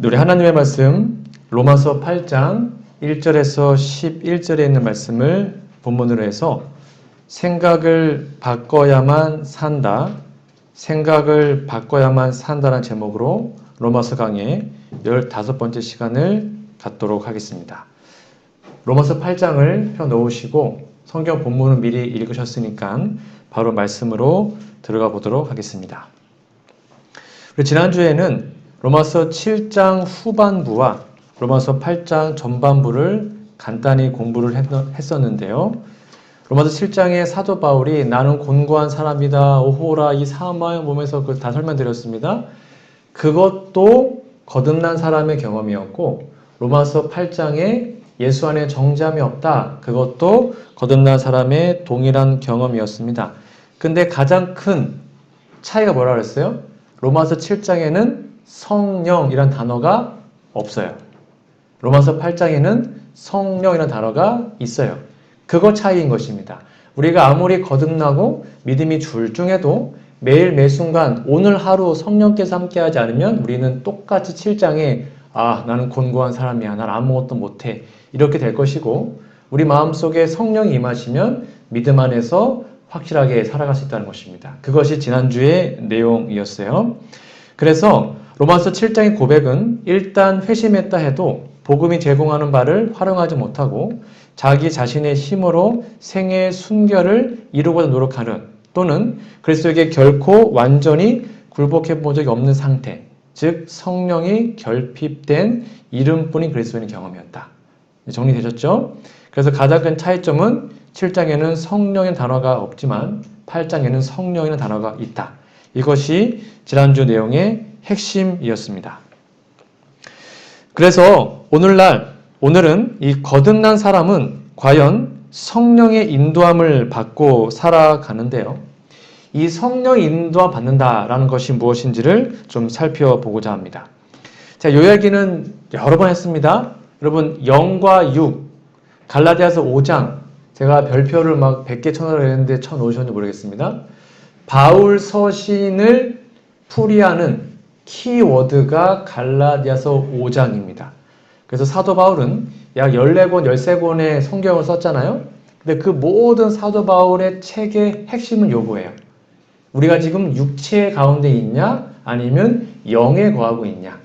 우리 하나님의 말씀 로마서 8장 1절에서 11절에 있는 말씀을 본문으로 해서 생각을 바꿔야만 산다, 생각을 바꿔야만 산다라는 제목으로 로마서 강의 15번째 시간을 갖도록 하겠습니다. 로마서 8장을 펴놓으시고 성경 본문을 미리 읽으셨으니까 바로 말씀으로 들어가 보도록 하겠습니다. 지난주에는 로마서 7장 후반부와 로마서 8장 전반부를 간단히 공부를 했었는데요. 로마서 7장의 사도 바울이 나는 곤고한 사람이다, 오호라 이 사망을 보면서 다 설명드렸습니다. 그것도 거듭난 사람의 경험이었고, 로마서 8장에 예수 안에 정죄함이 없다, 그것도 거듭난 사람의 동일한 경험이었습니다. 근데 가장 큰 차이가 뭐라 그랬어요? 로마서 7장에는 성령이란 단어가 없어요. 로마서 8장에는 성령이란 단어가 있어요. 그거 차이인 것입니다. 우리가 아무리 거듭나고 믿음이 줄중해도 매일 매순간 오늘 하루 성령께서 함께하지 않으면 우리는 똑같이 7장에 나는 곤고한 사람이야, 난 아무것도 못해, 이렇게 될 것이고, 우리 마음속에 성령이 임하시면 믿음 안에서 확실하게 살아갈 수 있다는 것입니다. 그것이 지난주의 내용이었어요. 그래서 로마서 7장의 고백은 일단 회심했다 해도 복음이 제공하는 바를 활용하지 못하고 자기 자신의 힘으로 생애의 순결을 이루고자 노력하는, 또는 그리스도에게 결코 완전히 굴복해 본 적이 없는 상태, 즉 성령이 결핍된 이름뿐인 그리스도인의 경험이었다. 정리되셨죠? 그래서 가장 큰 차이점은 7장에는 성령의 단어가 없지만 8장에는 성령이라는 단어가 있다. 이것이 지난주 내용의 핵심이었습니다. 그래서 오늘은 이 거듭난 사람은 과연 성령의 인도함을 받고 살아가는데요. 이 성령의 인도함 받는다라는 것이 무엇인지를 좀 살펴보고자 합니다. 자, 요 이야기는 여러 번 했습니다. 여러분, 0과 6, 갈라디아서 5장, 제가 별표를 막 100개 쳐놓으려고 했는데 쳐놓으셨는지 모르겠습니다. 바울 서신을 풀이하는 키워드가 갈라디아서 5장입니다. 그래서 사도 바울은 약 14권, 13권의 성경을 썼잖아요. 근데 그 모든 사도 바울의 책의 핵심은 요거예요. 우리가 지금 육체 가운데 있냐, 아니면 영에 거하고 있냐,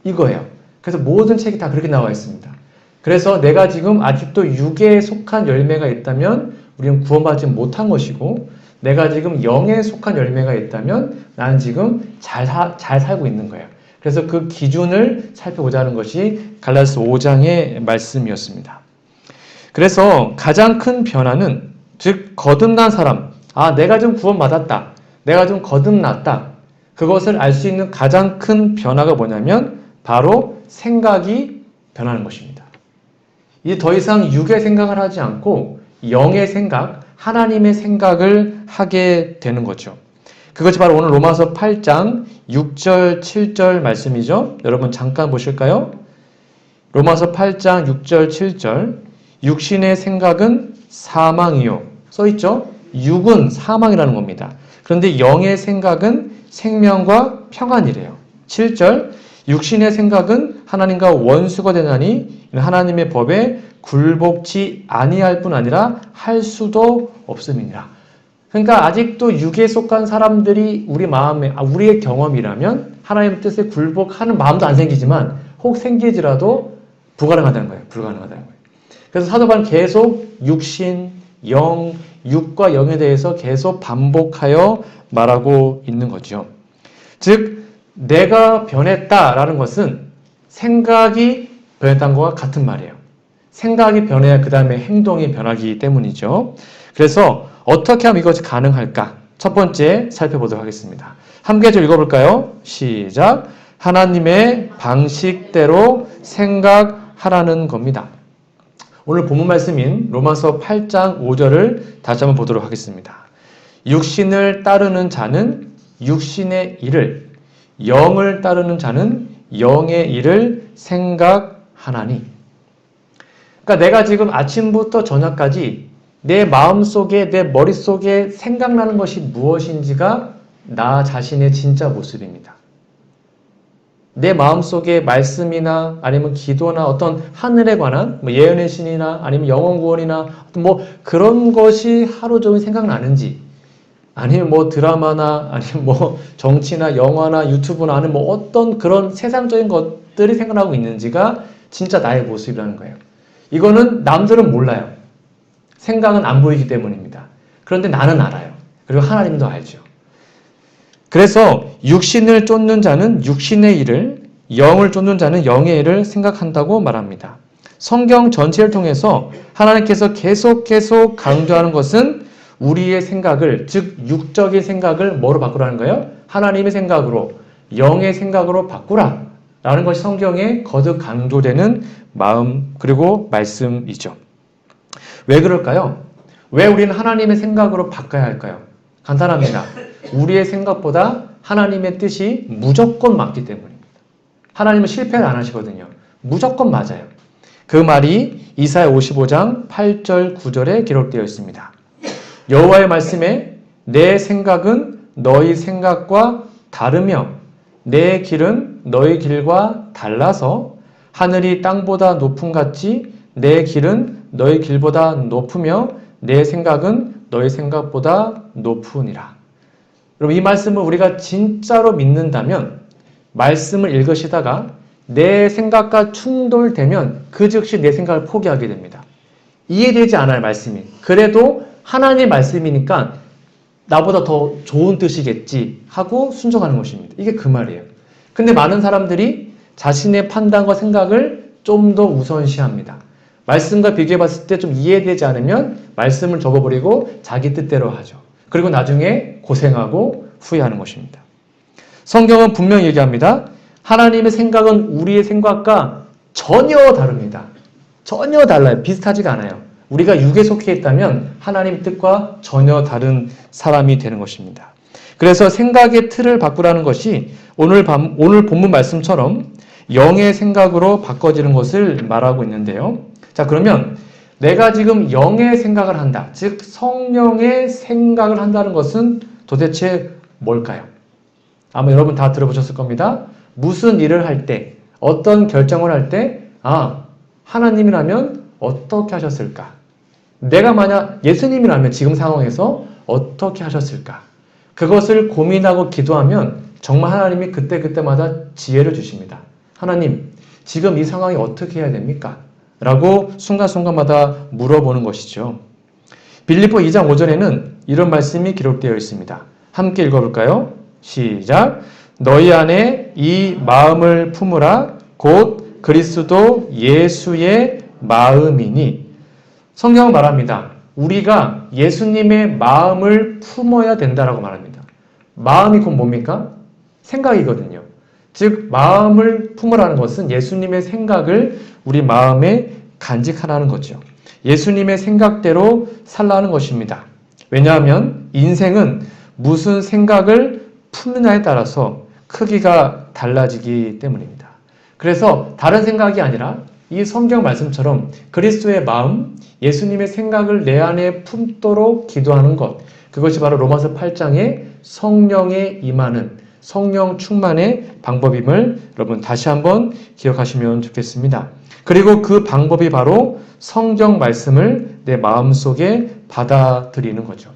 이거예요. 그래서 모든 책이 다 그렇게 나와 있습니다. 그래서 내가 지금 아직도 육에 속한 열매가 있다면 우리는 구원받지 못한 것이고, 내가 지금 영에 속한 열매가 있다면 나는 지금 잘 살고 있는 거예요. 그래서 그 기준을 살펴보자는 것이 갈라디아서 5장의 말씀이었습니다. 그래서 가장 큰 변화는, 즉 거듭난 사람, 내가 좀 구원받았다, 내가 좀 거듭났다, 그것을 알 수 있는 가장 큰 변화가 뭐냐면 바로 생각이 변하는 것입니다. 이제 더 이상 육의 생각을 하지 않고 영의 생각, 하나님의 생각을 하게 되는 거죠. 그것이 바로 오늘 로마서 8장 6절, 7절 말씀이죠. 여러분 잠깐 보실까요? 로마서 8장 6절, 7절. 육신의 생각은 사망이요. 써있죠? 육은 사망이라는 겁니다. 그런데 영의 생각은 생명과 평안이래요. 7절. 육신의 생각은 하나님과 원수가 되나니 하나님의 법에 굴복치 아니할 뿐 아니라 할 수도 없음이니라. 그러니까 아직도 육에 속한 사람들이 우리 마음에, 우리의 경험이라면 하나님의 뜻에 굴복하는 마음도 안 생기지만 혹 생기지라도 불가능하다는 거예요. 불가능하다는 거예요. 그래서 사도 바울은 계속 육신, 영, 육과 영에 대해서 계속 반복하여 말하고 있는 거죠. 즉 내가 변했다라는 것은 생각이 변했다는 것과 같은 말이에요. 생각이 변해야 그 다음에 행동이 변하기 때문이죠. 그래서 어떻게 하면 이것이 가능할까? 첫 번째 살펴보도록 하겠습니다. 한 개절 읽어볼까요? 시작. 하나님의 방식대로 생각하라는 겁니다. 오늘 본문 말씀인 로마서 8장 5절을 다시 한번 보도록 하겠습니다. 육신을 따르는 자는 육신의 일을, 영을 따르는 자는 영의 일을 생각하나니. 그러니까 내가 지금 아침부터 저녁까지 내 마음속에, 내 머릿속에 생각나는 것이 무엇인지가 나 자신의 진짜 모습입니다. 내 마음속에 말씀이나 아니면 기도나 어떤 하늘에 관한 뭐 예언의 신이나 아니면 영혼 구원이나 뭐 그런 것이 하루 종일 생각나는지, 아니면 뭐 드라마나 아니면 뭐 정치나 영화나 유튜브나 아니면 뭐 어떤 그런 세상적인 것들이 생각나고 있는지가 진짜 나의 모습이라는 거예요. 이거는 남들은 몰라요. 생각은 안 보이기 때문입니다. 그런데 나는 알아요. 그리고 하나님도 알죠. 그래서 육신을 쫓는 자는 육신의 일을, 영을 쫓는 자는 영의 일을 생각한다고 말합니다. 성경 전체를 통해서 하나님께서 계속 강조하는 것은 우리의 생각을, 즉 육적인 생각을 뭐로 바꾸라는 거예요? 하나님의 생각으로, 영의 생각으로 바꾸라 라는 것이 성경에 거듭 강조되는 마음 그리고 말씀이죠. 왜 그럴까요? 왜 우리는 하나님의 생각으로 바꿔야 할까요? 간단합니다. 우리의 생각보다 하나님의 뜻이 무조건 맞기 때문입니다. 하나님은 실패를 안 하시거든요. 무조건 맞아요. 그 말이 이사야 55장 8절 9절에 기록되어 있습니다. 여호와의 말씀에 내 생각은 너희 생각과 다르며 내 길은 너희 길과 달라서 하늘이 땅보다 높음 같이 내 길은 너희 길보다 높으며 내 생각은 너희 생각보다 높으니라. 여러분, 이 말씀을 우리가 진짜로 믿는다면 말씀을 읽으시다가 내 생각과 충돌되면 그 즉시 내 생각을 포기하게 됩니다. 이해되지 않아요, 말씀이. 그래도 하나님의 말씀이니까 나보다 더 좋은 뜻이겠지 하고 순종하는 것입니다. 이게 그 말이에요. 근데 많은 사람들이 자신의 판단과 생각을 좀 더 우선시합니다. 말씀과 비교해 봤을 때 좀 이해되지 않으면 말씀을 접어버리고 자기 뜻대로 하죠. 그리고 나중에 고생하고 후회하는 것입니다. 성경은 분명히 얘기합니다. 하나님의 생각은 우리의 생각과 전혀 다릅니다. 전혀 달라요. 비슷하지가 않아요. 우리가 육에 속해 있다면 하나님의 뜻과 전혀 다른 사람이 되는 것입니다. 그래서 생각의 틀을 바꾸라는 것이 오늘 본문 말씀처럼 영의 생각으로 바꿔지는 것을 말하고 있는데요. 자, 그러면 내가 지금 영의 생각을 한다. 즉 성령의 생각을 한다는 것은 도대체 뭘까요? 아마 여러분 다 들어보셨을 겁니다. 무슨 일을 할 때, 어떤 결정을 할 때, 하나님이라면 어떻게 하셨을까? 내가 만약 예수님이라면 지금 상황에서 어떻게 하셨을까? 그것을 고민하고 기도하면 정말 하나님이 그때마다 지혜를 주십니다. 하나님, 지금 이 상황이 어떻게 해야 됩니까? 라고 순간순간마다 물어보는 것이죠. 빌립보 2장 5절에는 이런 말씀이 기록되어 있습니다. 함께 읽어볼까요? 시작! 너희 안에 이 마음을 품으라 곧 그리스도 예수의 마음이니. 성경은 말합니다. 우리가 예수님의 마음을 품어야 된다라고 말합니다. 마음이 곧 뭡니까? 생각이거든요. 즉 마음을 품으라는 것은 예수님의 생각을 우리 마음에 간직하라는 거죠. 예수님의 생각대로 살라는 것입니다. 왜냐하면 인생은 무슨 생각을 품느냐에 따라서 크기가 달라지기 때문입니다. 그래서 다른 생각이 아니라 이 성경 말씀처럼 그리스도의 마음, 예수님의 생각을 내 안에 품도록 기도하는 것, 그것이 바로 로마서 8장의 성령에 임하는 성령 충만의 방법임을 여러분 다시 한번 기억하시면 좋겠습니다. 그리고 그 방법이 바로 성경 말씀을 내 마음속에 받아들이는 거죠.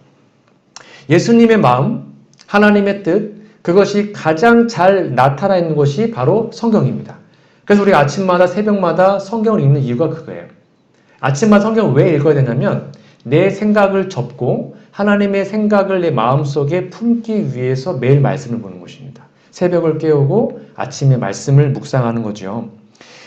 예수님의 마음, 하나님의 뜻, 그것이 가장 잘 나타나 있는 것이 바로 성경입니다. 그래서 우리가 아침마다 새벽마다 성경을 읽는 이유가 그거예요. 아침마다 성경을 왜 읽어야 되냐면 내 생각을 접고 하나님의 생각을 내 마음속에 품기 위해서 매일 말씀을 보는 것입니다. 새벽을 깨우고 아침에 말씀을 묵상하는 거죠.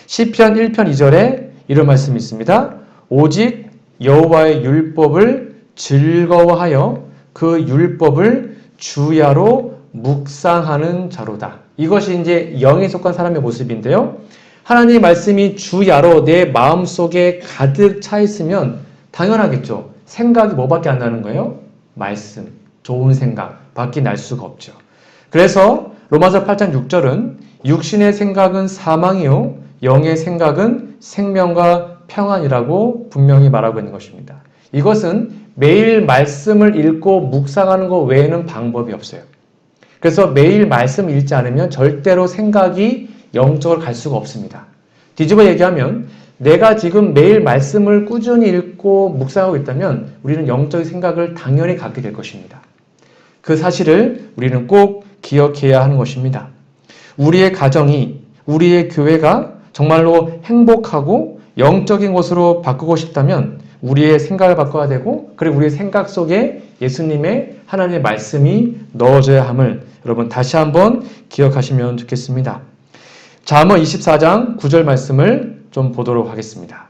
시편 1편 2절에 이런 말씀이 있습니다. 오직 여호와의 율법을 즐거워하여 그 율법을 주야로 묵상하는 자로다. 이것이 이제 영에 속한 사람의 모습인데요. 하나님의 말씀이 주야로 내 마음속에 가득 차 있으면 당연하겠죠. 생각이 뭐밖에 안 나는 거예요? 말씀, 좋은 생각 밖에 날 수가 없죠. 그래서 로마서 8장 6절은 육신의 생각은 사망이요 영의 생각은 생명과 평안이라고 분명히 말하고 있는 것입니다. 이것은 매일 말씀을 읽고 묵상하는 것 외에는 방법이 없어요. 그래서 매일 말씀을 읽지 않으면 절대로 생각이 영적으로 갈 수가 없습니다. 뒤집어 얘기하면 내가 지금 매일 말씀을 꾸준히 읽고 묵상하고 있다면 우리는 영적인 생각을 당연히 갖게 될 것입니다. 그 사실을 우리는 꼭 기억해야 하는 것입니다. 우리의 가정이, 우리의 교회가 정말로 행복하고 영적인 곳으로 바꾸고 싶다면 우리의 생각을 바꿔야 되고, 그리고 우리의 생각 속에 예수님의 하나님의 말씀이 넣어져야 함을 여러분 다시 한번 기억하시면 좋겠습니다. 잠언 24장 9절 말씀을 좀 보도록 하겠습니다.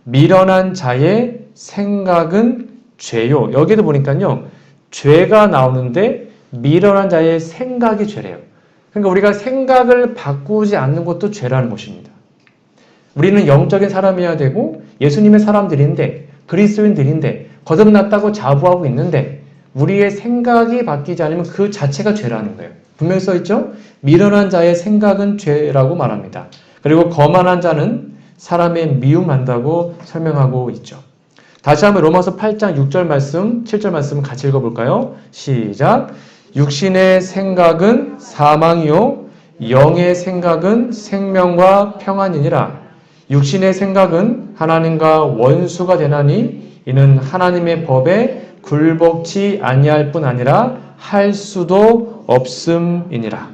미련한 자의 생각은 죄요. 여기도 보니까요, 죄가 나오는데 미련한 자의 생각이 죄래요. 그러니까 우리가 생각을 바꾸지 않는 것도 죄라는 것입니다. 우리는 영적인 사람이어야 되고 예수님의 사람들인데, 그리스도인들인데 거듭났다고 자부하고 있는데 우리의 생각이 바뀌지 않으면 그 자체가 죄라는 거예요. 분명히 써있죠? 미련한 자의 생각은 죄라고 말합니다. 그리고 거만한 자는 사람의 미움한다고 설명하고 있죠. 다시 한번 로마서 8장 6절 말씀, 7절 말씀 같이 읽어볼까요? 시작! 육신의 생각은 사망이요 영의 생각은 생명과 평안이니라. 육신의 생각은 하나님과 원수가 되나니 이는 하나님의 법에 굴복치 아니할 뿐 아니라 할 수도 없음이니라.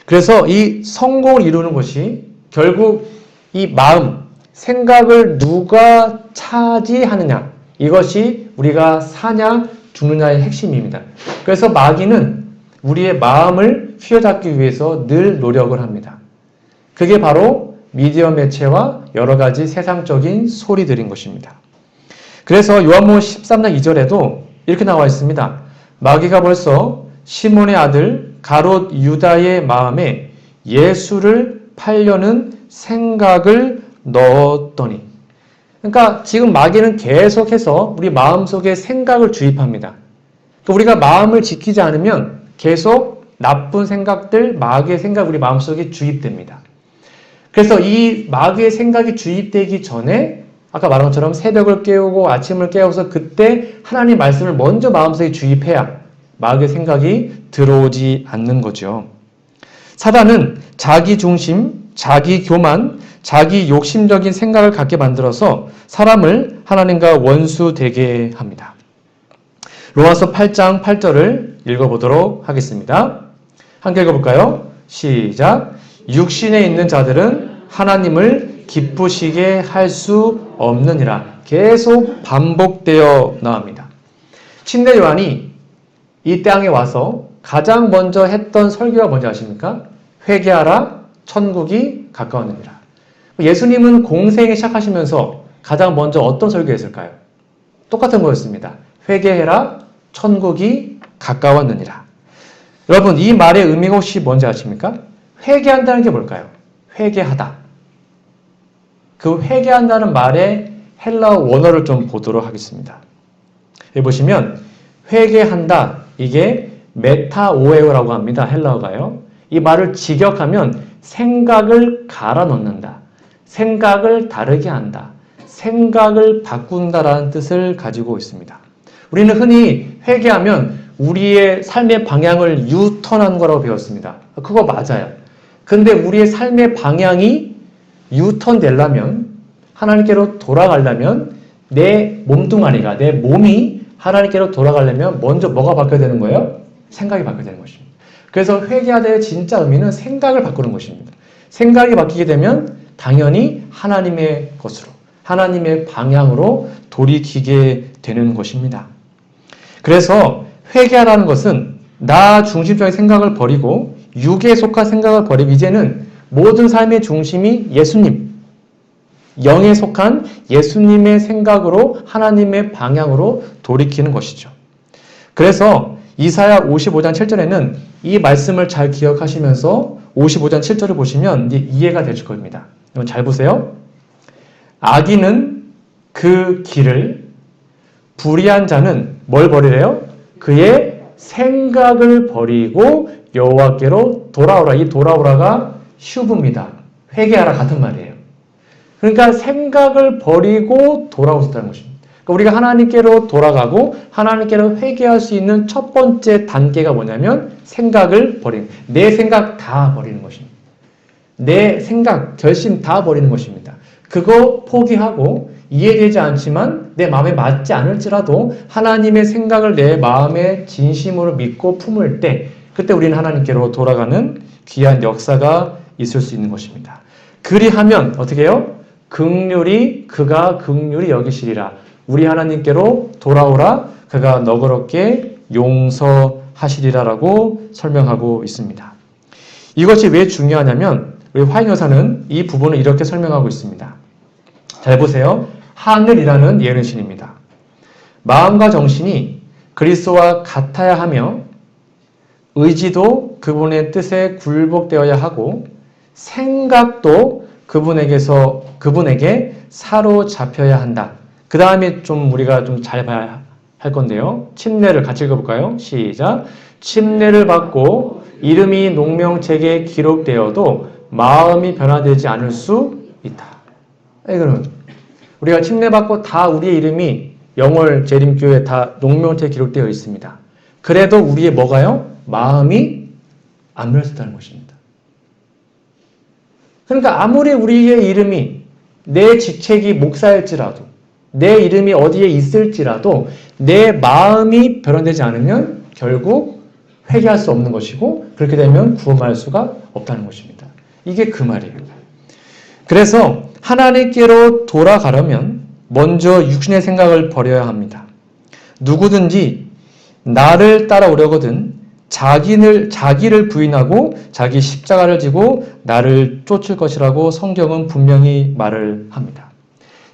그래서 이 성공을 이루는 것이 결국 이 마음, 생각을 누가 차지하느냐, 이것이 우리가 사냐 죽느냐의 핵심입니다. 그래서 마귀는 우리의 마음을 휘어잡기 위해서 늘 노력을 합니다. 그게 바로 미디어 매체와 여러 가지 세상적인 소리들인 것입니다. 그래서 요한복음 13장 2절에도 이렇게 나와 있습니다. 마귀가 벌써 시몬의 아들 가롯 유다의 마음에 예수를 팔려는 생각을 넣었더니, 그러니까 지금 마귀는 계속해서 우리 마음속에 생각을 주입합니다. 우리가 마음을 지키지 않으면 계속 나쁜 생각들, 마귀의 생각 우리 마음속에 주입됩니다. 그래서 이 마귀의 생각이 주입되기 전에 아까 말한 것처럼 새벽을 깨우고 아침을 깨워서 그때 하나님 말씀을 먼저 마음속에 주입해야 마귀의 생각이 들어오지 않는 거죠. 사단은 자기 중심, 자기 교만, 자기 욕심적인 생각을 갖게 만들어서 사람을 하나님과 원수 되게 합니다. 로마서 8장 8절을 읽어보도록 하겠습니다. 함께 읽어볼까요? 시작! 육신에 있는 자들은 하나님을 기쁘시게 할 수 없느니라. 계속 반복되어 나옵니다. 침례 요한이 이 땅에 와서 가장 먼저 했던 설교가 뭔지 아십니까? 회개하라, 천국이 가까웠느니라. 예수님은 공생에 시작하시면서 가장 먼저 어떤 설교했을까요? 똑같은 거였습니다. 회개해라, 천국이 가까웠느니라. 여러분, 이 말의 의미가 혹시 뭔지 아십니까? 회개한다는 게 뭘까요? 회개하다. 그 회개한다는 말의 헬라어 원어를 좀 보도록 하겠습니다. 여기 보시면 회개한다, 이게 메타오에오라고 합니다. 헬라어가요. 이 말을 직역하면 생각을 갈아 넣는다, 생각을 다르게 한다, 생각을 바꾼다라는 뜻을 가지고 있습니다. 우리는 흔히 회개하면 우리의 삶의 방향을 유턴하는 거라고 배웠습니다. 그거 맞아요. 근데 우리의 삶의 방향이 유턴 되려면, 하나님께로 돌아가려면 내 몸뚱아리가, 내 몸이 하나님께로 돌아가려면 먼저 뭐가 바뀌어야 되는 거예요? 생각이 바뀌어야 되는 것입니다. 그래서 회개하다의 진짜 의미는 생각을 바꾸는 것입니다. 생각이 바뀌게 되면 당연히 하나님의 것으로, 하나님의 방향으로 돌이키게 되는 것입니다. 그래서 회개하라는 것은 나 중심적인 생각을 버리고 육에 속한 생각을 버리고 이제는 모든 삶의 중심이 예수님, 영에 속한 예수님의 생각으로 하나님의 방향으로 돌이키는 것이죠. 그래서 이사야 55장 7절에는 이 말씀을 잘 기억하시면서 55장 7절을 보시면 이제 이해가 되실 겁니다. 여러분 잘 보세요. 악인은 그 길을, 불의한 자는 뭘 버리래요? 그의 생각을 버리고 여호와께로 돌아오라. 이 돌아오라가 슈브입니다. 회개하라 같은 말이에요. 그러니까 생각을 버리고 돌아오셨다는 것입니다. 그러니까 우리가 하나님께로 돌아가고 하나님께로 회개할 수 있는 첫 번째 단계가 뭐냐면 생각을 버리는, 내 생각 다 버리는 것입니다. 내 생각, 결심 다 버리는 것입니다. 그거 포기하고 이해되지 않지만 내 마음에 맞지 않을지라도 하나님의 생각을 내 마음에 진심으로 믿고 품을 때 그때 우리는 하나님께로 돌아가는 귀한 역사가 있을 수 있는 것입니다. 그리하면 어떻게 해요? 그가 긍휼히 여기시리라. 우리 하나님께로 돌아오라. 그가 너그럽게 용서하시리라라고 설명하고 있습니다. 이것이 왜 중요하냐면 우리 화인 여사는 이 부분을 이렇게 설명하고 있습니다. 잘 보세요. 하늘이라는 예언신입니다. 마음과 정신이 그리스도와 같아야 하며 의지도 그분의 뜻에 굴복되어야 하고 생각도 그분에게 사로잡혀야 한다. 그 다음에 좀 우리가 좀 잘 봐야 할 건데요. 침례를 같이 읽어볼까요? 시작. 침례를 받고 이름이 농명책에 기록되어도 마음이 변화되지 않을 수 있다. 이거는 우리가 침례받고 다 우리의 이름이 영월 재림교회에 다 농명책에 기록되어 있습니다. 그래도 우리의 뭐가요? 마음이 안 변했다는 것입니다. 그러니까 아무리 우리의 이름이 내 직책이 목사일지라도 내 이름이 어디에 있을지라도 내 마음이 변화되지 않으면 결국 회개할 수 없는 것이고 그렇게 되면 구원할 수가 없다는 것입니다. 이게 그 말이에요. 그래서 하나님께로 돌아가려면 먼저 육신의 생각을 버려야 합니다. 누구든지 나를 따라오려거든 자기를 부인하고 자기 십자가를 지고 나를 쫓을 것이라고 성경은 분명히 말을 합니다.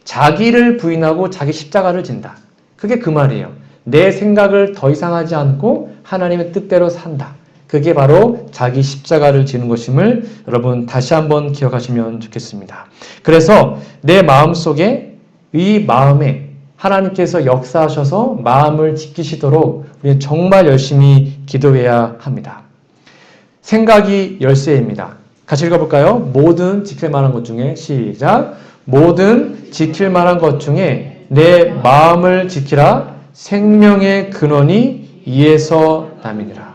자기를 부인하고 자기 십자가를 진다. 그게 그 말이에요. 내 생각을 더 이상 하지 않고 하나님의 뜻대로 산다. 그게 바로 자기 십자가를 지는 것임을 여러분 다시 한번 기억하시면 좋겠습니다. 그래서 내 마음속에 이 마음에 하나님께서 역사하셔서 마음을 지키시도록 우리는 정말 열심히 기도해야 합니다. 생각이 열쇠입니다. 같이 읽어볼까요? 모든 지킬 만한 것 중에 시작. 모든 지킬 만한 것 중에 내 마음을 지키라. 생명의 근원이 이에서 남이니라.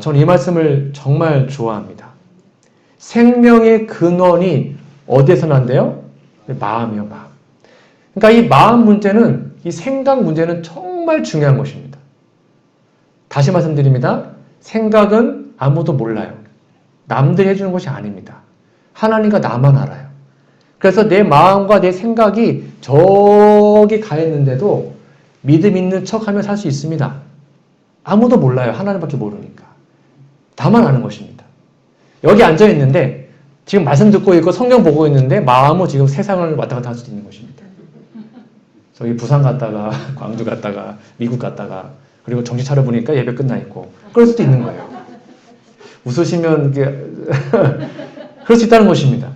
저는 이 말씀을 정말 좋아합니다. 생명의 근원이 어디에서 난대요? 마음이요, 마음. 그러니까 이 마음 문제는, 이 생각 문제는 정말 중요한 것입니다. 다시 말씀드립니다. 생각은 아무도 몰라요. 남들이 해주는 것이 아닙니다. 하나님과 나만 알아요. 그래서 내 마음과 내 생각이 저기 가 있는데도 믿음 있는 척하며 살 수 있습니다. 아무도 몰라요. 하나님밖에 모르니까. 나만 아는 것입니다. 여기 앉아 있는데 지금 말씀 듣고 있고 성경 보고 있는데 마음은 지금 세상을 왔다 갔다 할 수도 있는 것입니다. 저기 부산 갔다가 광주 갔다가 미국 갔다가 그리고 정신 차려보니까 예배 끝나 있고 그럴 수도 있는 거예요. 웃으시면 그럴 수 있다는 것입니다.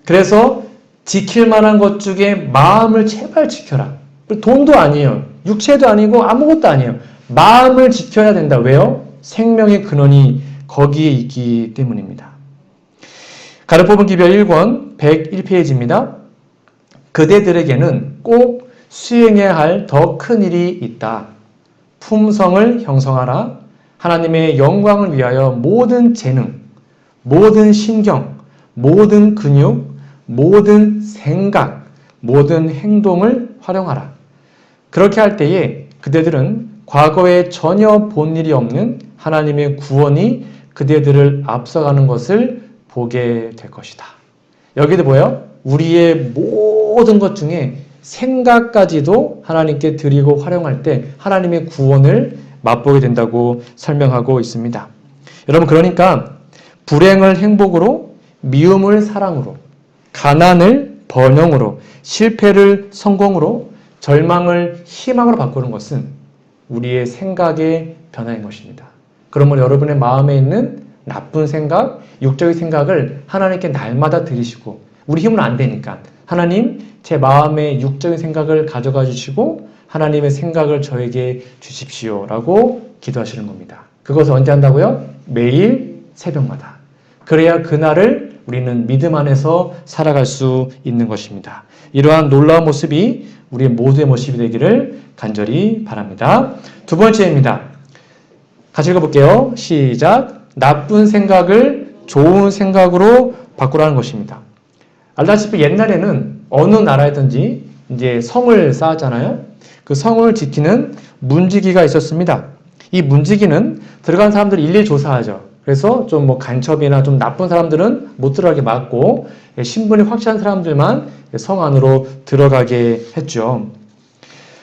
그래서 지킬 만한 것 중에 마음을 제발 지켜라. 돈도 아니에요. 육체도 아니고 아무것도 아니에요. 마음을 지켜야 된다. 왜요? 생명의 근원이 거기에 있기 때문입니다. 가르포분 기별 1권 101페이지입니다. 그대들에게는 꼭 수행해야 할 더 큰 일이 있다. 품성을 형성하라. 하나님의 영광을 위하여 모든 재능, 모든 신경, 모든 근육, 모든 생각, 모든 행동을 활용하라. 그렇게 할 때에 그대들은 과거에 전혀 본 일이 없는 하나님의 구원이 그대들을 앞서가는 것을 보게 될 것이다. 여기도 뭐예요? 우리의 모든 것 중에 생각까지도 하나님께 드리고 활용할 때 하나님의 구원을 맛보게 된다고 설명하고 있습니다. 여러분, 그러니까 불행을 행복으로, 미움을 사랑으로, 가난을 번영으로, 실패를 성공으로, 절망을 희망으로 바꾸는 것은 우리의 생각의 변화인 것입니다. 그러면 여러분의 마음에 있는 나쁜 생각, 육적인 생각을 하나님께 날마다 드리시고, 우리 힘은 안 되니까 하나님, 제 마음의 육적인 생각을 가져가 주시고 하나님의 생각을 저에게 주십시오 라고 기도하시는 겁니다. 그것을 언제 한다고요? 매일 새벽마다. 그래야 그날을 우리는 믿음 안에서 살아갈 수 있는 것입니다. 이러한 놀라운 모습이 우리 모두의 모습이 되기를 간절히 바랍니다. 두 번째입니다. 같이 읽어볼게요. 시작. 나쁜 생각을 좋은 생각으로 바꾸라는 것입니다. 알다시피 옛날에는 어느 나라에든지 이제 성을 쌓았잖아요. 그 성을 지키는 문지기가 있었습니다. 이 문지기는 들어간 사람들을 일일이 조사하죠. 그래서 좀 뭐 간첩이나 좀 나쁜 사람들은 못 들어가게 막고 신분이 확실한 사람들만 성 안으로 들어가게 했죠.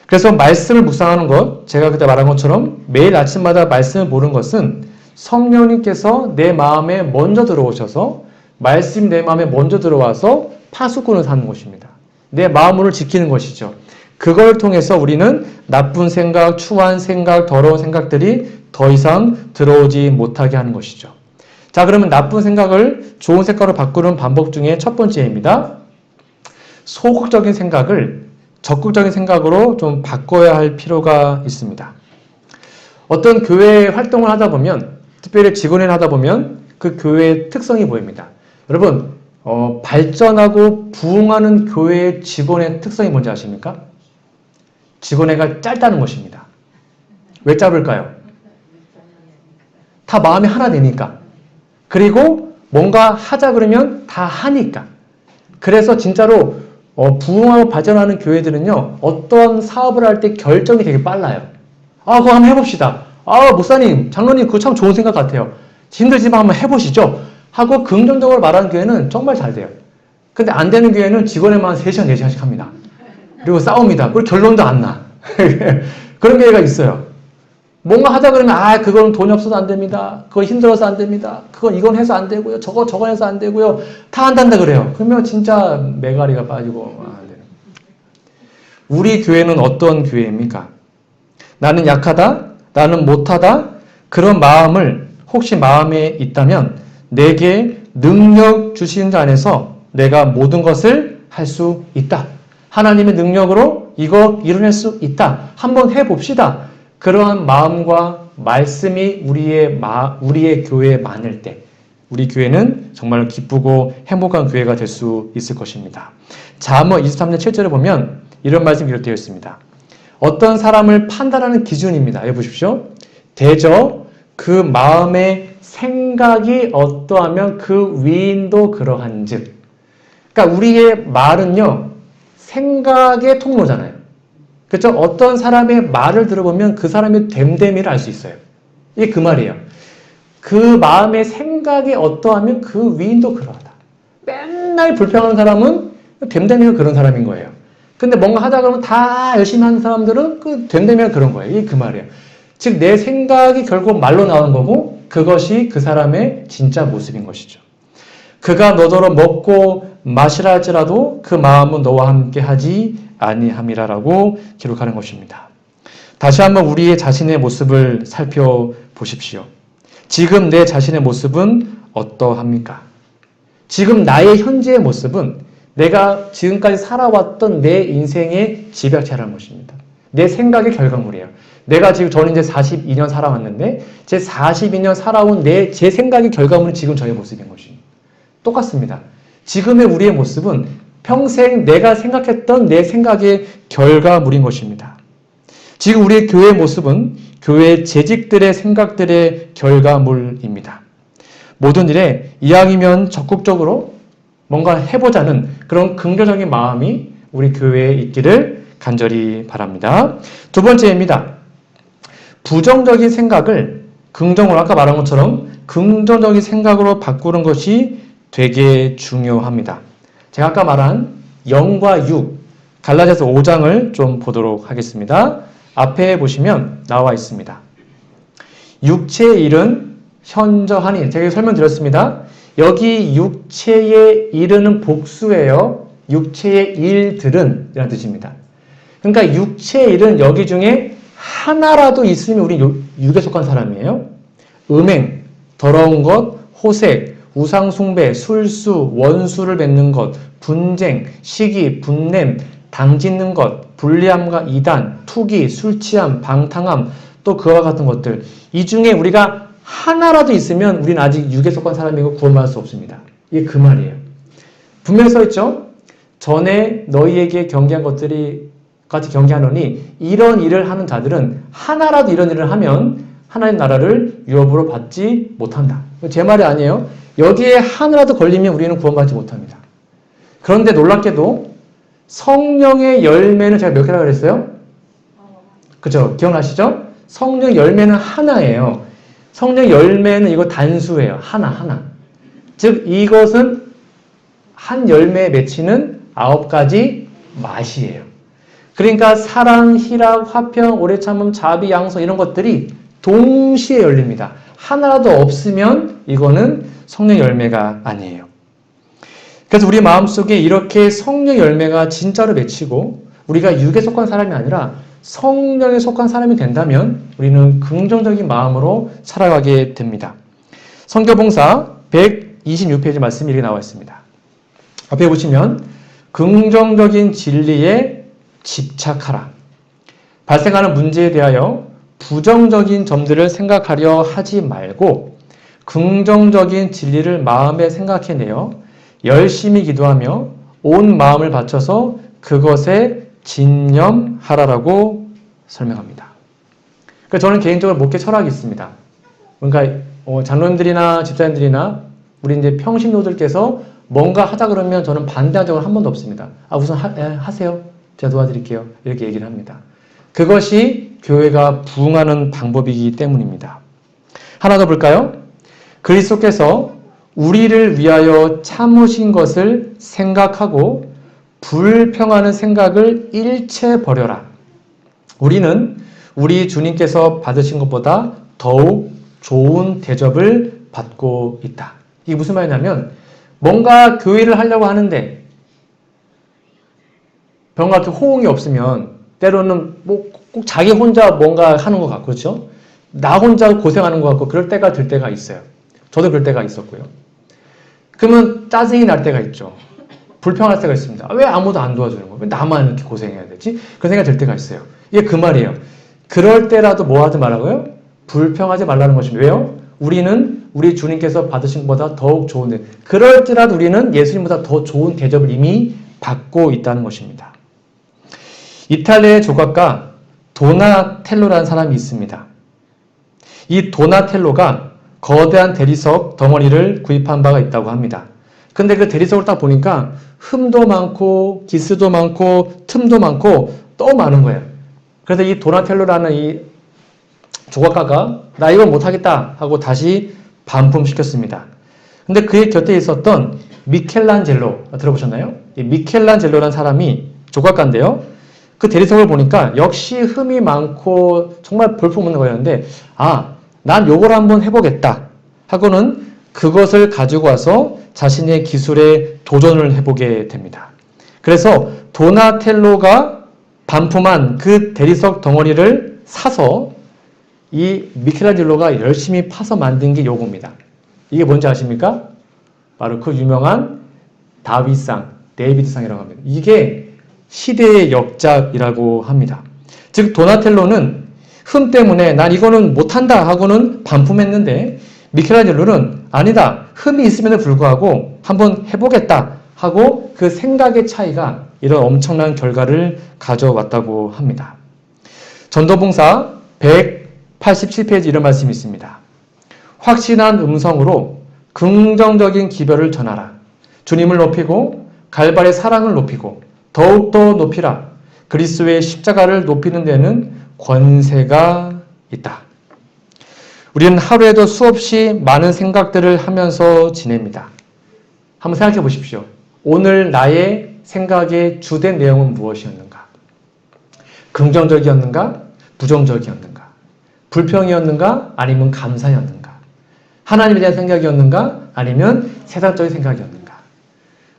그래서 말씀을 묵상하는 것, 제가 그때 말한 것처럼 매일 아침마다 말씀을 보는 것은 성령님께서 내 마음에 먼저 들어오셔서 말씀이 내 마음에 먼저 들어와서 파수꾼을 사는 것입니다. 내 마음을 지키는 것이죠. 그걸 통해서 우리는 나쁜 생각, 추한 생각, 더러운 생각들이 더 이상 들어오지 못하게 하는 것이죠. 자, 그러면 나쁜 생각을 좋은 생각으로 바꾸는 방법 중에 첫 번째입니다. 소극적인 생각을 적극적인 생각으로 좀 바꿔야 할 필요가 있습니다. 어떤 교회 활동을 하다 보면, 특별히 직원을 하다 보면 그 교회의 특성이 보입니다. 여러분, 발전하고 부흥하는 교회의 직원의 특성이 뭔지 아십니까? 직원회가 짧다는 것입니다. 왜 짧을까요? 다 마음이 하나 되니까. 그리고 뭔가 하자 그러면 다 하니까. 그래서 진짜로 부흥하고 발전하는 교회들은요, 어떤 사업을 할 때 결정이 되게 빨라요. 아, 그거 한번 해봅시다. 아, 목사님, 장로님, 그거 참 좋은 생각 같아요. 힘들지만 한번 해보시죠. 하고 긍정적으로 말하는 교회는 정말 잘 돼요. 근데 안 되는 교회는 직원회만 3시간, 4시간씩 합니다. 그리고 싸웁니다. 그리고 결론도 안 나. 그런 교회가 있어요. 뭔가 하자 그러면, 아, 그건 돈이 없어서 안 됩니다. 그거 힘들어서 안 됩니다. 그건 이건 해서 안 되고요. 저거 해서 안 되고요. 다 한단다 그래요. 그러면 진짜 메가리가 빠지고 안 돼요. 우리 교회는 어떤 교회입니까? 나는 약하다, 나는 못하다, 그런 마음을 혹시 마음에 있다면 내게 능력 주시는 자 안에서 내가 모든 것을 할 수 있다. 하나님의 능력으로 이거 이뤄낼 수 있다. 한번 해봅시다. 그러한 마음과 말씀이 우리의 교회에 많을 때 우리 교회는 정말 기쁘고 행복한 교회가 될 수 있을 것입니다. 잠언 23장 7절에 보면 이런 말씀이 기록되어 있습니다. 어떤 사람을 판단하는 기준입니다. 해보십시오. 대저 그 마음의 생각이 어떠하면 그 위인도 그러한 즉. 그러니까 우리의 말은요, 생각의 통로잖아요. 그렇죠? 어떤 사람의 말을 들어보면 그 사람의 됨됨이를 알 수 있어요. 이게 그 말이에요. 그 마음의 생각이 어떠하면 그 위인도 그러하다. 맨날 불평하는 사람은 됨됨이가 그런 사람인 거예요. 근데 뭔가 하다 보면 다 열심히 하는 사람들은 그 됨됨이가 그런 거예요. 이게 그 말이에요. 즉, 내 생각이 결국 말로 나오는 거고 그것이 그 사람의 진짜 모습인 것이죠. 그가 너더러 먹고 마시라 할지라도 그 마음은 너와 함께 하지 아니함이라라고 기록하는 것입니다. 다시 한번 우리의 자신의 모습을 살펴보십시오. 지금 내 자신의 모습은 어떠합니까? 지금 나의 현재의 모습은 내가 지금까지 살아왔던 내 인생의 집약체라는 것입니다. 내 생각의 결과물이에요. 내가 지금 저는 이제 42년 살아왔는데 제 42년 살아온 제 생각의 결과물은 지금 저의 모습인 것입니다. 똑같습니다. 지금의 우리의 모습은 평생 내가 생각했던 내 생각의 결과물인 것입니다. 지금 우리의 교회의 모습은 교회 재직들의 생각들의 결과물입니다. 모든 일에 이왕이면 적극적으로 뭔가 해보자는 그런 긍정적인 마음이 우리 교회에 있기를 간절히 바랍니다. 두 번째입니다. 부정적인 생각을 긍정으로 아까 말한 것처럼 긍정적인 생각으로 바꾸는 것이 되게 중요합니다. 제가 아까 말한 0과 6, 갈라디아서 5장을 좀 보도록 하겠습니다. 앞에 보시면 나와 있습니다. 육체의 일은 현저하니, 제가 설명드렸습니다. 여기 육체의 일은 복수예요. 육체의 일들은 이라는 뜻입니다. 그러니까 육체의 일은 여기 중에 하나라도 있으면 우리 육에 속한 사람이에요. 음행, 더러운 것, 호색, 우상숭배, 술수, 원수를 맺는 것, 분쟁, 시기, 분냄, 당짓는 것, 불리함과 이단, 투기, 술취함, 방탕함, 또 그와 같은 것들. 이 중에 우리가 하나라도 있으면 우리는 아직 육에 속한 사람이고 구원받을 수 없습니다. 이게 그 말이에요. 분명히 써있죠? 전에 너희에게 경계한 것들이 같이 경계하노니 이런 일을 하는 자들은 하나라도 이런 일을 하면 하나님 나라를 유업으로 받지 못한다. 제 말이 아니에요. 여기에 하나라도 걸리면 우리는 구원받지 못합니다. 그런데 놀랍게도 성령의 열매는 제가 몇 개라고 그랬어요? 그죠? 기억나시죠? 성령 열매는 하나예요. 성령 열매는 이거 단수예요. 하나. 즉 이것은 한 열매에 맺히는 9가지 맛이에요. 그러니까 사랑, 희락, 화평, 오래 참음, 자비, 양성 이런 것들이 동시에 열립니다. 하나라도 없으면 이거는 성령 열매가 아니에요. 그래서 우리 마음속에 이렇게 성령 열매가 진짜로 맺히고 우리가 육에 속한 사람이 아니라 성령에 속한 사람이 된다면 우리는 긍정적인 마음으로 살아가게 됩니다. 성경봉사 126페이지 말씀이 이렇게 나와 있습니다. 앞에 보시면 긍정적인 진리에 집착하라. 발생하는 문제에 대하여 부정적인 점들을 생각하려 하지 말고 긍정적인 진리를 마음에 생각해내어 열심히 기도하며 온 마음을 바쳐서 그것에 진념하라라고 설명합니다. 그러니까 저는 개인적으로 목회 철학이 있습니다. 그러니까 장로님들이나 집사님들이나 우리 이제 평신도들께서 뭔가 하자 그러면 저는 반대한 적은 한 번도 없습니다. 우선 하세요. 제가 도와드릴게요. 이렇게 얘기를 합니다. 그것이 교회가 부흥하는 방법이기 때문입니다. 하나 더 볼까요? 그리스도께서 우리를 위하여 참으신 것을 생각하고 불평하는 생각을 일체 버려라. 우리는 우리 주님께서 받으신 것보다 더욱 좋은 대접을 받고 있다. 이게 무슨 말이냐면 뭔가 교회를 하려고 하는데 뭔가 그 호응이 없으면 때로는 꼭 자기 혼자 뭔가 하는 것 같고 그렇죠? 나 혼자 고생하는 것 같고 그럴 때가 들 때가 있어요. 저도 그럴 때가 있었고요. 그러면 짜증이 날 때가 있죠. 불평할 때가 있습니다. 왜 아무도 안 도와주는 거야? 왜 나만 이렇게 고생해야 되지? 그런 생각이 들 때가 있어요. 이게 그 말이에요. 그럴 때라도 뭐 하지 말라고요? 불평하지 말라는 것입니다. 왜요? 우리는 우리 주님께서 받으신 것보다 더욱 좋은 대 그럴 때라도 우리는 예수님보다 더 좋은 대접을 이미 받고 있다는 것입니다. 이탈리아의 조각가 도나텔로라는 사람이 있습니다. 이 도나텔로가 거대한 대리석 덩어리를 구입한 바가 있다고 합니다. 근데 그 대리석을 딱 보니까 흠도 많고 기스도 많고 틈도 많고 너무 많은 거예요. 그래서 이 도나텔로라는 이 조각가가 나 이걸 못하겠다 하고 다시 반품시켰습니다. 근데 그의 곁에 있었던 미켈란젤로 들어보셨나요? 이 미켈란젤로라는 사람이 조각가인데요. 그 대리석을 보니까 역시 흠이 많고 정말 볼품없는 거였는데 난 요걸 한번 해보겠다 하고는 그것을 가지고 와서 자신의 기술에 도전을 해보게 됩니다. 그래서 도나텔로가 반품한 그 대리석 덩어리를 사서 이 미켈란젤로가 열심히 파서 만든 게 요겁니다. 이게 뭔지 아십니까? 바로 그 유명한 다윗상, 데이비드상이라고 합니다. 이게 시대의 역작이라고 합니다. 즉 도나텔로는 흠 때문에 난 이거는 못한다 하고는 반품했는데 미켈란젤로는 아니다. 흠이 있음에도 불구하고 한번 해보겠다 하고 그 생각의 차이가 이런 엄청난 결과를 가져왔다고 합니다. 전도봉사 187페이지 이런 말씀이 있습니다. 확신한 음성으로 긍정적인 기별을 전하라. 주님을 높이고 갈발의 사랑을 높이고 더욱더 높이라. 그리스도의 십자가를 높이는 데는 권세가 있다. 우리는 하루에도 수없이 많은 생각들을 하면서 지냅니다. 한번 생각해 보십시오. 오늘 나의 생각의 주된 내용은 무엇이었는가? 긍정적이었는가? 부정적이었는가? 불평이었는가? 아니면 감사였는가? 하나님에 대한 생각이었는가? 아니면 세상적인 생각이었는가?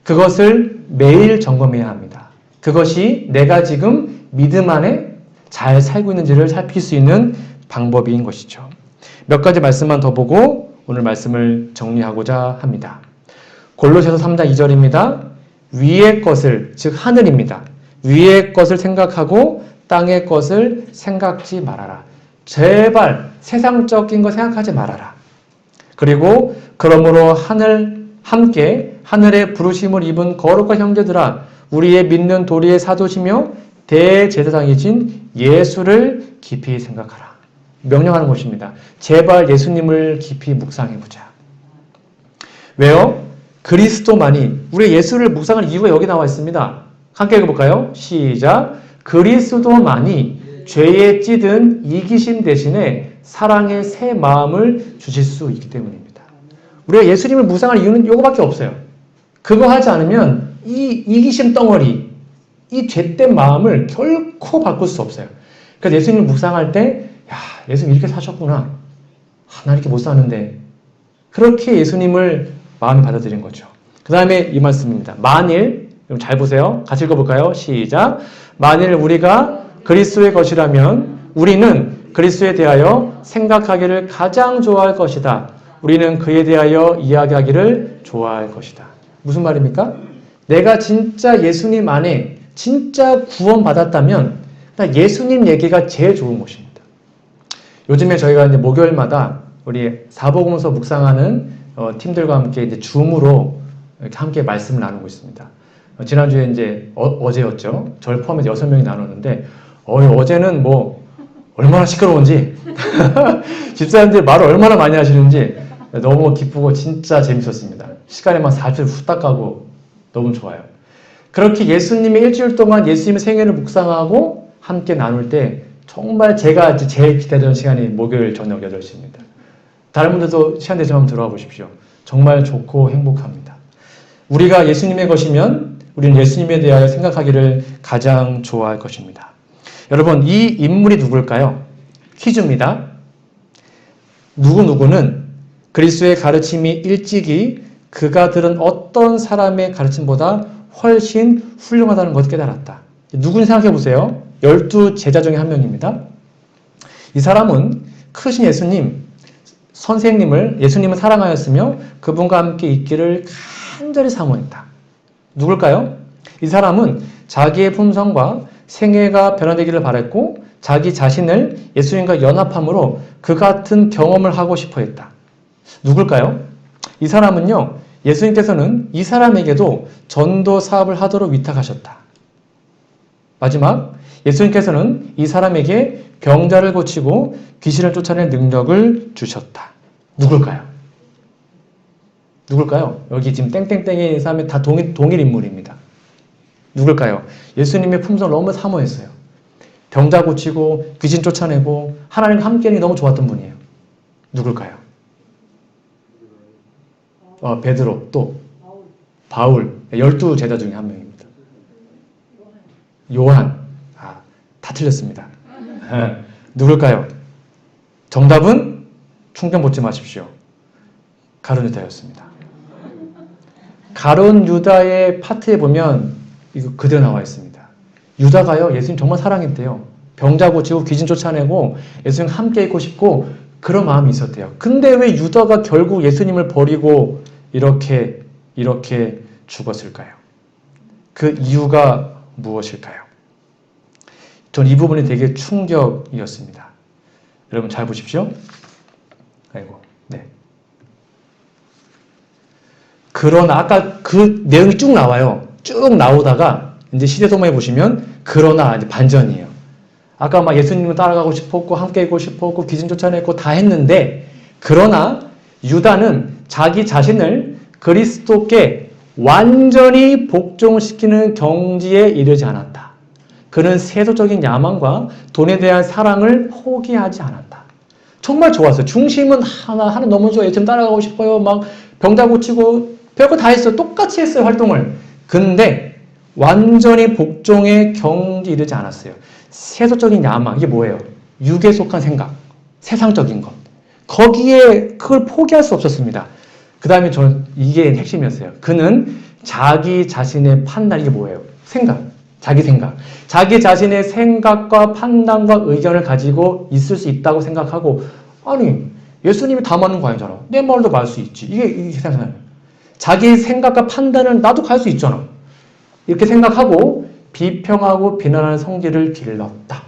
그것을 매일 점검해야 합니다. 그것이 내가 지금 믿음 안에 잘 살고 있는지를 살필 수 있는 방법인 것이죠. 몇 가지 말씀만 더 보고 오늘 말씀을 정리하고자 합니다. 골로새서 3장 2절입니다. 위의 것을, 즉 하늘입니다. 위의 것을 생각하고 땅의 것을 생각지 말아라. 제발 세상적인 거 생각하지 말아라. 그리고 그러므로 함께 하늘의 부르심을 입은 거룩한 형제들아, 우리의 믿는 도리의 사도시며 대제사장이신 예수를 깊이 생각하라. 명령하는 것입니다. 제발 예수님을 깊이 묵상해보자. 왜요? 그리스도만이, 우리가 예수를 묵상할 이유가 여기 나와 있습니다. 함께 읽어볼까요? 시작. 그리스도만이 죄에 찌든 이기심 대신에 사랑의 새 마음을 주실 수 있기 때문입니다. 우리가 예수님을 묵상할 이유는 이거밖에 없어요. 그거 하지 않으면 이 이기심 덩어리, 이 죄된 마음을 결코 바꿀 수 없어요. 그래서 예수님을 묵상할 때, 야, 예수님 이렇게 사셨구나. 나 이렇게 못 사는데. 그렇게 예수님을 마음에 받아들인 거죠. 그 다음에 이 말씀입니다. 만일, 여러분 잘 보세요. 같이 읽어볼까요? 시작. 만일 우리가 그리스도의 것이라면 우리는 그리스도에 대하여 생각하기를 가장 좋아할 것이다. 우리는 그에 대하여 이야기하기를 좋아할 것이다. 무슨 말입니까? 내가 진짜 예수님 안에 진짜 구원받았다면 예수님 얘기가 제일 좋은 것입니다. 요즘에 저희가 이제 목요일마다 우리 사복음서 묵상하는 팀들과 함께 이제 줌으로 이렇게 함께 말씀을 나누고 있습니다. 지난주에 이제 어제였죠. 저를 포함해서 6명이 나눴는데 어제는 뭐 얼마나 시끄러운지 집사님들이 말을 얼마나 많이 하시는지 너무 기쁘고 진짜 재밌었습니다. 시간에만 40분 후딱 가고 너무 좋아요. 그렇게 예수님의 일주일 동안 예수님의 생애를 묵상하고 함께 나눌 때 정말 제가 제일 기다리던 시간이 목요일 저녁 8시입니다. 다른 분들도 시간 되시면 한번 들어와 보십시오. 정말 좋고 행복합니다. 우리가 예수님의 것이면 우리는 예수님에 대하여 생각하기를 가장 좋아할 것입니다. 여러분, 이 인물이 누굴까요? 퀴즈입니다. 누구는 그리스도의 가르침이 일찍이 그가 들은 어떤 사람의 가르침보다 훨씬 훌륭하다는 것을 깨달았다. 누군지 생각해 보세요. 12 제자 중에 한 명입니다. 이 사람은 크신 예수님을 사랑하였으며 그분과 함께 있기를 간절히 사모했다. 누굴까요? 이 사람은 자기의 품성과 생애가 변화되기를 바랬고 자기 자신을 예수님과 연합함으로 그 같은 경험을 하고 싶어 했다. 누굴까요? 이 사람은요, 예수님께서는 이 사람에게도 전도 사업을 하도록 위탁하셨다. 마지막, 예수님께서는 이 사람에게 병자를 고치고 귀신을 쫓아낼 능력을 주셨다. 누굴까요? 여기 지금 땡땡땡의 사람이 다 동일 인물입니다. 누굴까요? 예수님의 품성을 너무 사모했어요. 병자 고치고 귀신 쫓아내고 하나님과 함께하는 게 너무 좋았던 분이에요. 누굴까요? 베드로, 또 바울, 12 제자 중에 한 명입니다. 요한, 다 틀렸습니다. 누굴까요? 정답은 충격 먹지 마십시오. 가룟 유다였습니다. 가룟 유다의 파트에 보면 이거 그대로 나와 있습니다. 유다가요, 예수님 정말 사랑했대요. 병자 고치고 귀신 쫓아내고 예수님 함께 있고 싶고 그런 마음이 있었대요. 근데 왜 유다가 결국 예수님을 버리고 이렇게 죽었을까요? 그 이유가 무엇일까요? 전 이 부분이 되게 충격이었습니다. 여러분 잘 보십시오. 네. 그러나 아까 그 내용이 쭉 나와요. 쭉 나오다가 이제 시대소마에 보시면 그러나 이제 반전이에요. 아까 막 예수님을 따라가고 싶었고 함께 있고 싶었고 귀신 쫓아냈고 다 했는데 그러나 유다는 자기 자신을 그리스도께 완전히 복종시키는 경지에 이르지 않았다. 그는 세속적인 야망과 돈에 대한 사랑을 포기하지 않았다. 정말 좋았어요. 중심은 하나 너무 좋아요. 예수님 따라가고 싶어요. 막 병자 고치고 별거 다 했어요. 똑같이 했어요. 활동을. 근데 완전히 복종의 경지에 이르지 않았어요. 세속적인 야망, 이게 뭐예요? 육에 속한 생각, 세상적인 것. 거기에 그걸 포기할 수 없었습니다. 그 다음에 저는 이게 핵심이었어요. 그는 자기 자신의 판단, 이게 뭐예요? 생각, 자기 생각. 자기 자신의 생각과 판단과 의견을 가지고 있을 수 있다고 생각하고, 아니, 예수님이 다 맞는 거 아니잖아. 내 말도 갈 수 있지. 이게 생각나요. 자기 생각과 판단은 나도 갈 수 있잖아. 이렇게 생각하고 비평하고 비난하는 성질을 길렀다.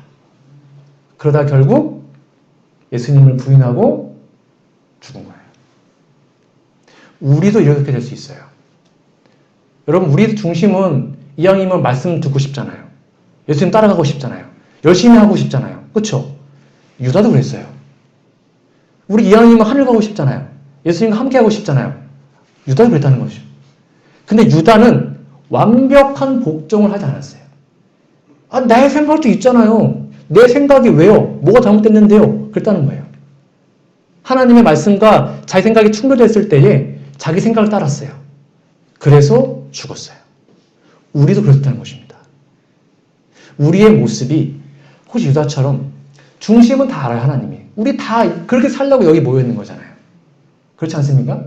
그러다 결국 예수님을 부인하고 죽은 거예요. 우리도 이렇게 될 수 있어요. 여러분, 우리 중심은 이왕이면 말씀 듣고 싶잖아요. 예수님 따라가고 싶잖아요. 열심히 하고 싶잖아요. 그렇죠? 유다도 그랬어요. 우리 이왕이면 하늘 가고 싶잖아요. 예수님과 함께 하고 싶잖아요. 유다도 그랬다는 거죠. 근데 유다는 완벽한 복종을 하지 않았어요. 나의 생각도 있잖아요. 내 생각이 왜요? 뭐가 잘못됐는데요? 그랬다는 거예요. 하나님의 말씀과 자기 생각이 충돌됐을 때에 자기 생각을 따랐어요. 그래서 죽었어요. 우리도 그렇다는 것입니다. 우리의 모습이 혹시 유다처럼 중심은 다 알아요, 하나님이. 우리 다 그렇게 살려고 여기 모여 있는 거잖아요. 그렇지 않습니까?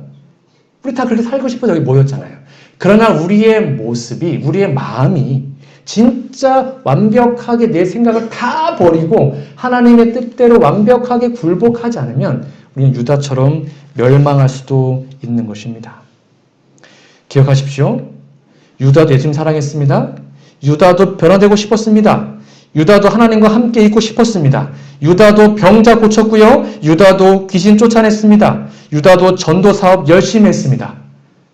우리 다 그렇게 살고 싶어서 여기 모였잖아요. 그러나 우리의 모습이, 우리의 마음이 진짜 완벽하게 내 생각을 다 버리고 하나님의 뜻대로 완벽하게 굴복하지 않으면 우리는 유다처럼 멸망할 수도 있는 것입니다. 기억하십시오. 유다도 예수님 사랑했습니다. 유다도 변화되고 싶었습니다. 유다도 하나님과 함께 있고 싶었습니다. 유다도 병자 고쳤고요. 유다도 귀신 쫓아냈습니다. 유다도 전도 사업 열심히 했습니다.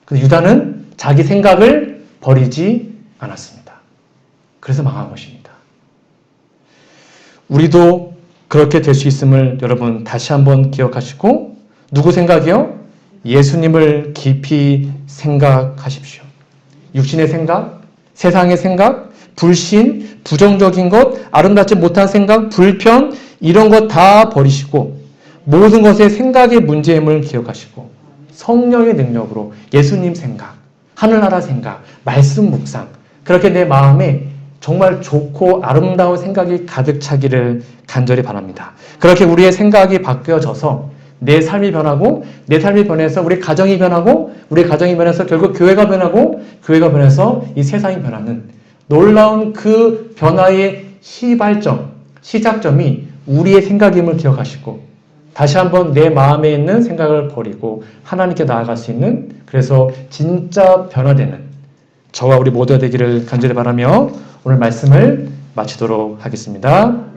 근데 유다는 자기 생각을 버리지 않았습니다. 그래서 망한 것입니다. 우리도 그렇게 될 수 있음을 여러분 다시 한번 기억하시고, 누구 생각이요? 예수님을 깊이 생각하십시오. 육신의 생각, 세상의 생각, 불신, 부정적인 것, 아름답지 못한 생각, 불편, 이런 것 다 버리시고 모든 것의 생각의 문제임을 기억하시고 성령의 능력으로 예수님 생각, 하늘나라 생각, 말씀 묵상, 그렇게 내 마음에 정말 좋고 아름다운 생각이 가득 차기를 간절히 바랍니다. 그렇게 우리의 생각이 바뀌어져서 내 삶이 변하고, 내 삶이 변해서 우리 가정이 변하고, 우리 가정이 변해서 결국 교회가 변하고, 교회가 변해서 이 세상이 변하는 놀라운 그 변화의 시발점, 시작점이 우리의 생각임을 기억하시고 다시 한번 내 마음에 있는 생각을 버리고 하나님께 나아갈 수 있는, 그래서 진짜 변화되는 저와 우리 모두가 되기를 간절히 바라며 오늘 말씀을 마치도록 하겠습니다.